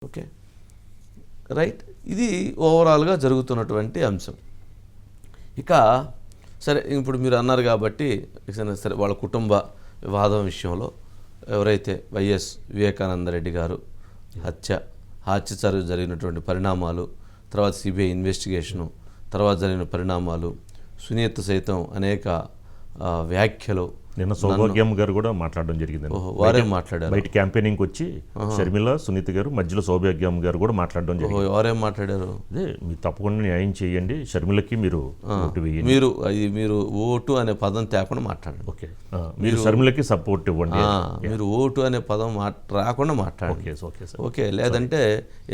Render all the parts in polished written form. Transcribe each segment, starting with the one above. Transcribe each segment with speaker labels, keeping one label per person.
Speaker 1: Okay right. ఇది ఓవరాల్గా జరుగుతున్నటువంటి అంశం. ఇక సరే ఇప్పుడు మీరు అన్నారు కాబట్టి సరే వాళ్ళ కుటుంబ వివాదం విషయంలో ఎవరైతే వైఎస్ వివేకానందరెడ్డి గారు హత్య జరిగినటువంటి పరిణామాలు, తర్వాత సిబిఐ ఇన్వెస్టిగేషను, తర్వాత జరిగిన పరిణామాలు, సునీత సైతం అనేక వ్యాఖ్యలు.
Speaker 2: నిన్న సౌభాగ్యం గారు కూడా మాట్లాడడం జరిగింది.
Speaker 1: వారే మాట్లాడారు,
Speaker 2: బయట క్యాంపెయినింగ్కి వచ్చి షర్మిల, సునీత గారు, మధ్యలో సౌభాగ్యం గారు కూడా మాట్లాడడం జరిగింది.
Speaker 1: వారేం మాట్లాడారు?
Speaker 2: అదే మీరు తప్పకుండా న్యాయం చేయండి, షర్మిలకి మీరు ఓటు వేయండి,
Speaker 1: మీరు ఓటు అనే పదం తేకుండా మాట్లాడండి.
Speaker 2: ఓకే మీరు షర్మిలకి సపోర్ట్ ఇవ్వండి,
Speaker 1: మీరు ఓటు అనే పదం రాకుండా మాట్లాడండి.
Speaker 2: Okay sir,
Speaker 1: okay. లేదంటే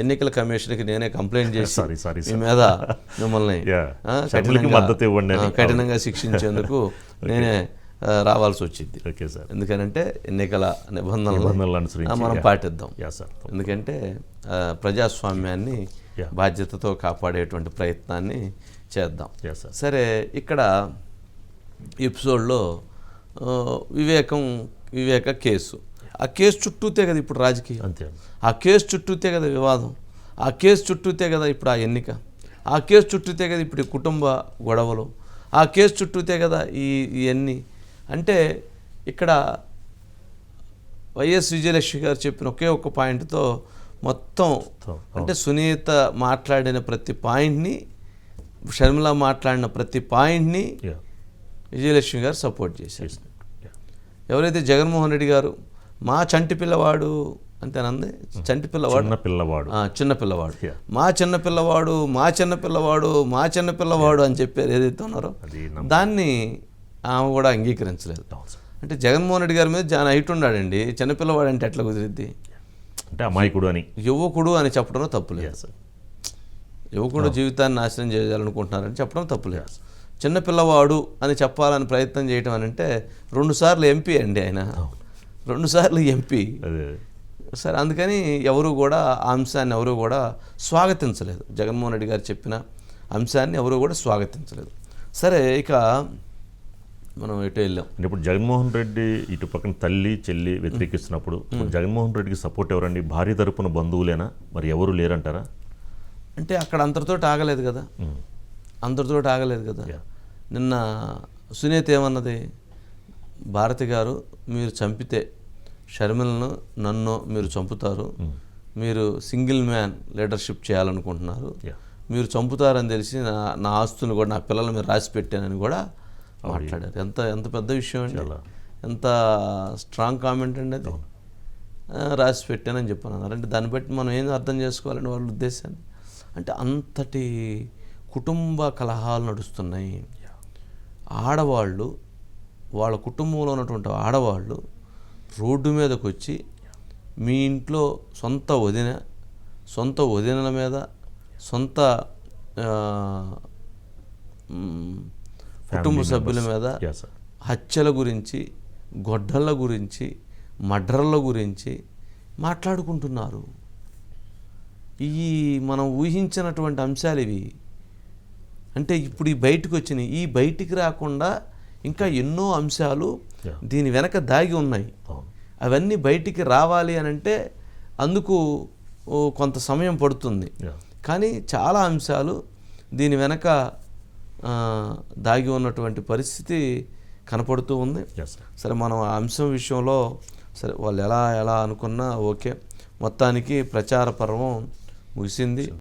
Speaker 1: ఎన్నికల కమిషన్కి నేనే కంప్లైంట్ చేసి
Speaker 2: సారీ
Speaker 1: మీ మీద మిమ్మల్ని
Speaker 2: మద్దతు ఇవ్వండి,
Speaker 1: కఠినంగా శిక్షించేందుకు నేనే రావాల్సి వచ్చింది.
Speaker 2: ఓకే సార్,
Speaker 1: ఎందుకంటే ఎన్నికల నిబంధనలు అనుసరించి మనం పాటిద్దాం. ఎందుకంటే ప్రజాస్వామ్యాన్ని బాధ్యతతో కాపాడేటువంటి ప్రయత్నాన్ని చేద్దాం. సరే, ఇక్కడ ఎపిసోడ్లో వివేక కేసు, ఆ కేసు చుట్టూతే కదా ఇప్పుడు రాజకీయం,
Speaker 2: అంతే.
Speaker 1: ఆ కేసు చుట్టూతే కదా వివాదం, ఆ కేసు చుట్టూతే కదా ఇప్పుడు ఆ ఎన్నిక, ఆ కేసు చుట్టూతే కదా ఇప్పుడు కుటుంబ గొడవలు, ఆ కేసు చుట్టూతే కదా ఇవన్నీ. అంటే ఇక్కడ వైఎస్ విజయలక్ష్మి గారు చెప్పిన ఒకే ఒక్క పాయింట్తో మొత్తం, అంటే సునీత మాట్లాడిన ప్రతి పాయింట్ని, షర్మిల మాట్లాడిన ప్రతి పాయింట్ని విజయలక్ష్మి గారు సపోర్ట్ చేశారు. ఎవరైతే జగన్మోహన్ రెడ్డి గారు మా చంటి పిల్లవాడు అంతేనంది, చంటి పిల్లవాడు చిన్న పిల్లవాడు మా చిన్న పిల్లవాడు అని చెప్పారు ఏదైతే ఉన్నారో దాన్ని ఆమె కూడా అంగీకరించలేదు. అంటే జగన్మోహన్ రెడ్డి గారి మీద చాలా హైట్ ఉన్నాడండి, చిన్నపిల్లవాడు అంటే ఎట్లా కుదిరిద్ది?
Speaker 2: అంటే అమాయకుడు అని,
Speaker 1: యువకుడు అని చెప్పడంలో తప్పులేదు. యువకుడు జీవితాన్ని నాశనం చేయాలనుకుంటున్నారని చెప్పడం తప్పులేదు. చిన్నపిల్లవాడు అని చెప్పాలని ప్రయత్నం చేయటం అని అంటే 2 సార్లు ఎంపీ అండి ఆయన, 2 సార్లు ఎంపీ. సరే, అందుకని ఎవరు కూడా ఆ అంశాన్ని ఎవరు కూడా స్వాగతించలేదు. జగన్మోహన్ రెడ్డి గారు చెప్పిన అంశాన్ని ఎవరు కూడా స్వాగతించలేదు. సరే, ఇక మనం ఎటు వెళ్ళాం.
Speaker 2: ఇప్పుడు జగన్మోహన్ రెడ్డి ఇటు పక్కన తల్లి చెల్లి వ్యతిరేకిస్తున్నప్పుడు జగన్మోహన్ రెడ్డికి సపోర్ట్ ఎవరండి? భార్య తరపున బంధువులేనా, మరి ఎవరు లేరంటారా?
Speaker 1: అంటే అక్కడ అందరితో ఆగలేదు కదా, నిన్న సునీత ఏమన్నది, భారతి గారు మీరు చంపితే షర్మిలను నన్ను మీరు చంపుతారు, మీరు సింగిల్ మ్యాన్ లీడర్షిప్ చేయాలనుకుంటున్నారు, మీరు చంపుతారని తెలిసి నా ఆస్తులు కూడా నా పిల్లలు మీరు రాసి పెట్టానని కూడా మాట్లాడారు. ఎంత పెద్ద విషయం అండి, ఎంత స్ట్రాంగ్ కామెంట్ అండి అది. రాసి పెట్టానని చెప్పాను అంటే దాన్ని బట్టి మనం ఏం అర్థం చేసుకోవాలండి వాళ్ళ ఉద్దేశాన్ని. అంటే అంతటి కుటుంబ కలహాలు నడుస్తున్నాయి. ఆడవాళ్ళు, వాళ్ళ కుటుంబంలో ఉన్నటువంటి ఆడవాళ్ళు రోడ్డు మీదకి వచ్చి మీ ఇంట్లో సొంత వదినల మీద, సొంత కుటుంబ సభ్యుల మీద హత్యల గురించి, గొడ్డళ్ళ గురించి, మర్డర్ల గురించి మాట్లాడుకుంటున్నారు. ఈ మనం ఊహించినటువంటి అంశాలు ఇవి. అంటే ఇప్పుడు ఈ బయటకు వచ్చినాయి, ఈ బయటికి రాకుండా ఇంకా ఎన్నో అంశాలు దీని వెనక దాగి ఉన్నాయి. అవన్నీ బయటికి రావాలి అని అంటే అందుకు కొంత సమయం పడుతుంది. కానీ చాలా అంశాలు దీని వెనక దాగి ఉన్నటువంటి పరిస్థితి కనపడుతూ ఉంది. సరే, మనం ఆ అంశం విషయంలో సరే వాళ్ళు ఎలా అనుకున్నా ఓకే, మొత్తానికి ప్రచార పర్వం ముగిసింది.